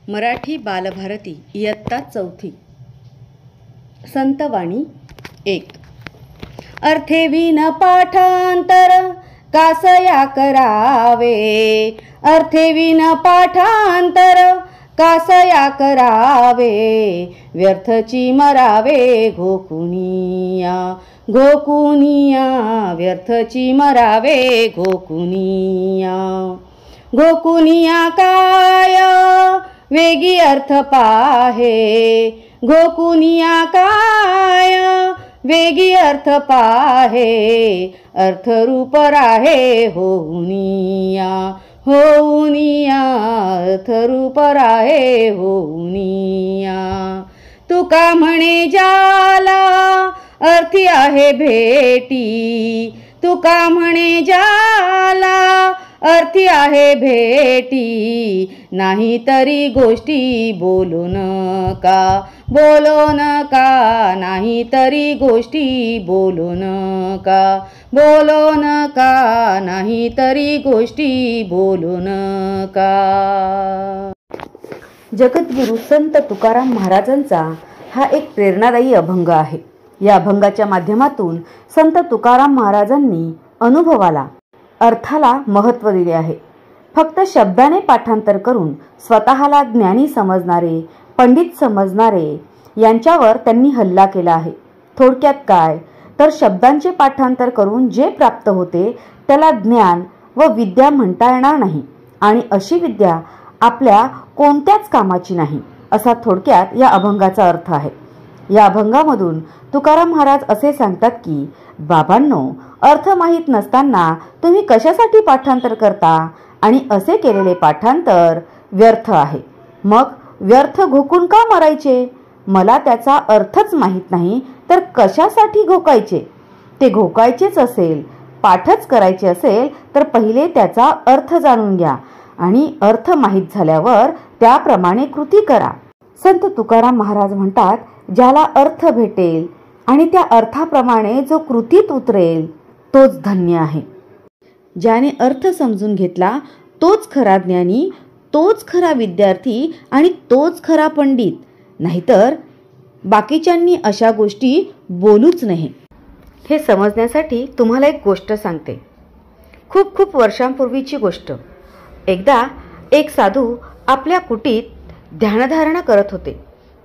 मराठी बालभारती इयत्ता 4. संतवाणी 1. अर्थेविन पाठांतर कासया करावे, अर्थेविन पाठांतर कासया करावे, व्यर्थची मरावे घोकुनिया, घोकुनिया, व्यर्थची मरावे घोकुनिया. घोकुनिया काय वेगी अर्थ पाहे, घोकुनिया काय वेगी अर्थ पाहे, अर्थरूप राहे होऊनिया, होऊनिया, अर्थरूप राहे होऊनिया. तुका म्हणे जाला अर्थी आहे भेटी, तुका म्हणे जाला अर्थी आहे भेटी, नाही तरी गोष्टी बोलू नका, बोलू नका, नाही तरी गोष्टी बोलू नका, बोलू नका, नाही तरी गोष्टी बोलू नका. जगद्गुरू संत तुकाराम महाराजांचा हा एक प्रेरणादायी अभंग आहे. या अभंगाच्या माध्यमातून संत तुकाराम महाराजांनी अनुभवाला, अर्थाला महत्त्व दिले आहे. फक्त शब्दाने पाठांतर करून स्वतःला ज्ञानी समजणारे, पंडित समजणारे यांच्यावर त्यांनी हल्ला केला आहे. थोडक्यात काय तर शब्दांचे पाठांतर करून जे प्राप्त होते त्याला ज्ञान व विद्या म्हणता येणार नाही, आणि अशी विद्या आपल्या कोणत्याच कामाची नाही, असा थोडक्यात या अभंगाचा अर्थ आहे. या अभंगामधून तुकाराम महाराज असे सांगतात की, बाबांनो, अर्थ माहीत नसताना तुम्ही कशासाठी पाठांतर करता, आणि असे केलेले पाठांतर व्यर्थ आहे. मग व्यर्थ घोकून का मरायचे? मला त्याचा अर्थच माहीत नाही तर कशासाठी घोकायचे? ते घोकायचेच असेल, पाठच करायचे असेल तर पहिले त्याचा अर्थ जाणून घ्या, आणि अर्थ माहीत झाल्यावर त्याप्रमाणे कृती करा. संत तुकाराम महाराज म्हणतात, ज्याला अर्थ भेटेल आणि त्या अर्थाप्रमाणे जो कृतीत उतरेल तोच धन्य आहे. ज्याने अर्थ समजून घेतला तोच खरा ज्ञानी, तोच खरा विद्यार्थी आणि तोच खरा पंडित. नाहीतर बाकीच्यांनी अशा गोष्टी बोलूच नाही. हे समजण्यासाठी तुम्हाला एक गोष्ट सांगते. खूप खूप वर्षांपूर्वीची गोष्ट. एकदा एक साधू आपल्या कुटीत ध्यानधारणा करत होते.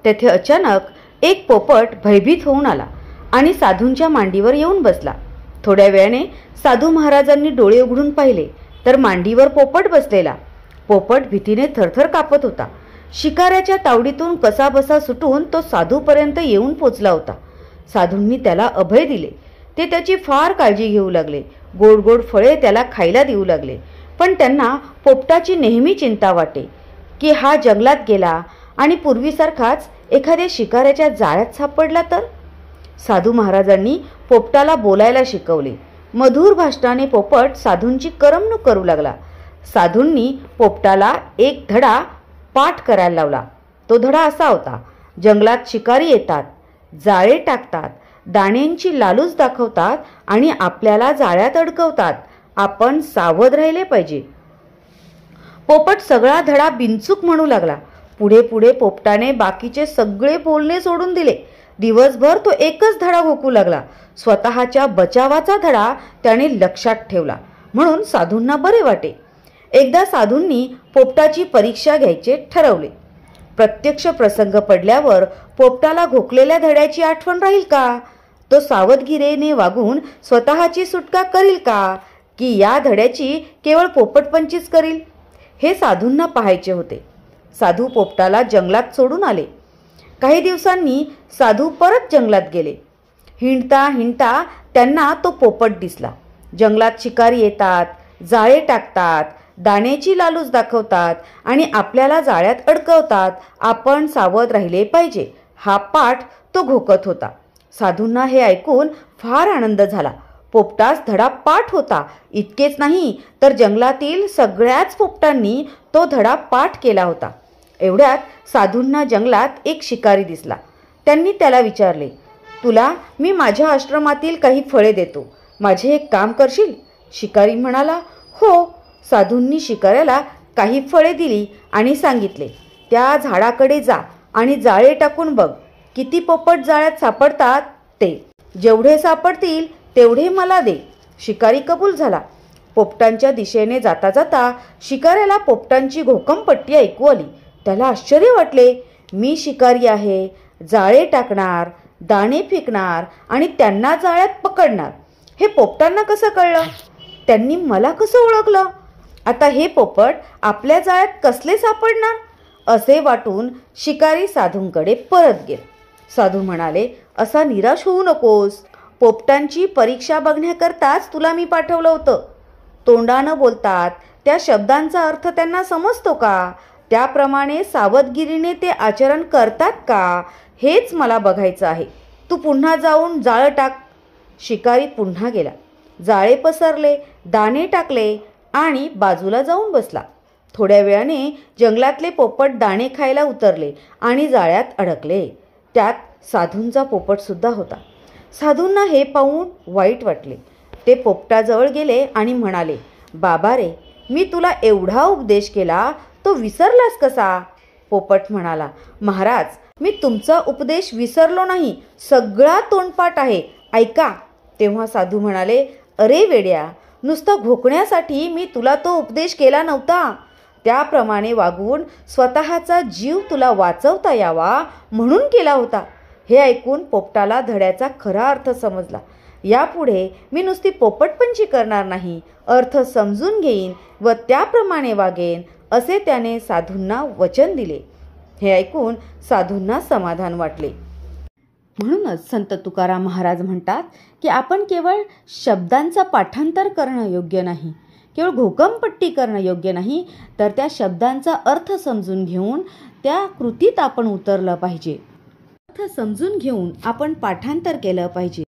तेथे अचानक एक पोपट भयभीत होऊन आला आणि साधूंच्या मांडीवर येऊन बसला. थोड्या वेळाने साधू महाराजांनी डोळे उघडून पाहिले तर मांडीवर पोपट बसलेला. पोपट भीतीने थरथर कापत होता. शिकाऱ्याच्या तावडीतून कसाबसा सुटून तो साधूपर्यंत येऊन पोचला होता. साधूंनी त्याला अभय दिले. ते त्याची फार काळजी घेऊ लागले. गोड गोड फळे त्याला खायला देऊ लागले. पण त्यांना पोपटाची नेहमी चिंता वाटे की हा जंगलात गेला आणि पूर्वीसारखाच एखाद्या शिकाऱ्याच्या जाळ्यात सापडला तर. साधू महाराजांनी पोपटाला बोलायला शिकवले. मधुर भाषणाने पोपट साधूंची करमणूक करू लागला. साधूंनी पोपटाला एक धडा पाठ करायला लावला. तो धडा असा होता: जंगलात शिकारी येतात, जाळे टाकतात, दाण्यांची लालूच दाखवतात आणि आपल्याला जाळ्यात अडकवतात. आपण सावध राहिले पाहिजे. पोपट सगळा धडा बिनचूक म्हणू लागला. पुढे पुढे पोपटाने बाकीचे सगळे बोलणे सोडून दिले. दिवसभर तो एकच धडा घोकू लागला. स्वतःच्या बचावाचा धडा त्याने लक्षात ठेवला, म्हणून साधूंना बरे वाटे. एकदा साधूंनी पोपटाची परीक्षा घ्यायचे ठरवले. प्रत्यक्ष प्रसंग पडल्यावर पोपटाला घोकलेल्या धड्याची आठवण राहील का? तो सावधगिरीने वागून स्वतःची सुटका करील का, की या धड्याची केवळ पोपटपंचीच करील? हे साधूंना पाहायचे होते. साधू पोपटाला जंगलात सोडून आले. काही दिवसांनी साधू परत जंगलात गेले. हिंडता हिंडता त्यांना तो पोपट दिसला. जंगलात शिकारी येतात, जाळे टाकतात, दाण्याची लालूच दाखवतात आणि आपल्याला जाळ्यात अडकवतात. आपण सावध राहिले पाहिजे, हा पाठ तो घोकत होता. साधूंना हे ऐकून फार आनंद झाला. पोपटास धडा पाठ होता. इतकेच नाही तर जंगलातील सगळ्याच पोपटांनी तो धडा पाठ केला होता. एवढ्यात साधूंना जंगलात एक शिकारी दिसला. त्यांनी त्याला विचारले, तुला मी माझ्या आश्रमातील काही फळे देतो, माझे एक काम करशील? शिकारी म्हणाला, हो. साधूंनी शिकाऱ्याला काही फळे दिली आणि सांगितले, त्या झाडाकडे जा आणि जाळे टाकून बघ किती पोपट जाळ्यात सापडतात ते. जेवढे सापडतील तेवढे मला दे. शिकारी कबूल झाला. पोपटांच्या दिशेने जाता जाता शिकाऱ्याला पोपटांची घोकंपट्टी ऐकू आली. त्याला आश्चर्य वाटले. मी शिकारी आहे, जाळे टाकणार, दाणे फेकणार आणि त्यांना जाळ्यात पकडणार. हे पोपटांना कसं कळलं? त्यांनी मला कसं ओळखलं? आता हे पोपट आपल्या जाळ्यात कसले सापडणार? असे वाटून शिकारी साधूंकडे परत गेला. साधू म्हणाले, असा निराश होऊ नकोस. पोपटांची परीक्षा बघण्याकरताच तुला मी पाठवलं होतं. तोंडानं बोलतात त्या शब्दांचा अर्थ त्यांना समजतो का? त्याप्रमाणे सावधगिरीने ते आचरण करतात का? हेच मला बघायचं आहे. तू पुन्हा जाऊन जाळं टाक. शिकारी पुन्हा गेला. जाळे पसरले, दाणे टाकले आणि बाजूला जाऊन बसला. थोड्या वेळाने जंगलातले पोपट दाणे खायला उतरले आणि जाळ्यात अडकले. त्यात साधूंचा पोपटसुद्धा होता. साधूंना हे पाहून वाईट वाटले. ते पोपटाजवळ गेले आणि म्हणाले, बाबा रे, मी तुला एवढा उपदेश केला, तो विसरलास कसा? पोपट म्हणाला, महाराज, मी तुमचा उपदेश विसरलो नाही. सगळा तोंडपाठ आहे, ऐका. तेव्हा साधू म्हणाले, अरे वेड्या, नुसतं घोकण्यासाठी मी तुला तो उपदेश केला नव्हता. त्याप्रमाणे वागून स्वतःचा जीव तुला वाचवता यावा म्हणून केला होता. हे ऐकून पोपटाला धड्याचा खरा अर्थ समजला. यापुढे मी नुसती पोपटपंची करणार नाही, अर्थ समजून घेईन व त्याप्रमाणे वागेन, असे त्याने साधूंना वचन दिले. हे ऐकून साधूंना समाधान वाटले. म्हणूनच संत तुकाराम महाराज म्हणतात की आपण केवळ शब्दांचा पाठांतर करणं योग्य नाही, केवळ घोकंपट्टी करणं योग्य नाही, तर त्या शब्दांचा अर्थ समजून घेऊन त्या कृतीत आपण उतरलं पाहिजे. अर्थ समजून घेऊन आपण पाठांतर केलं पाहिजे.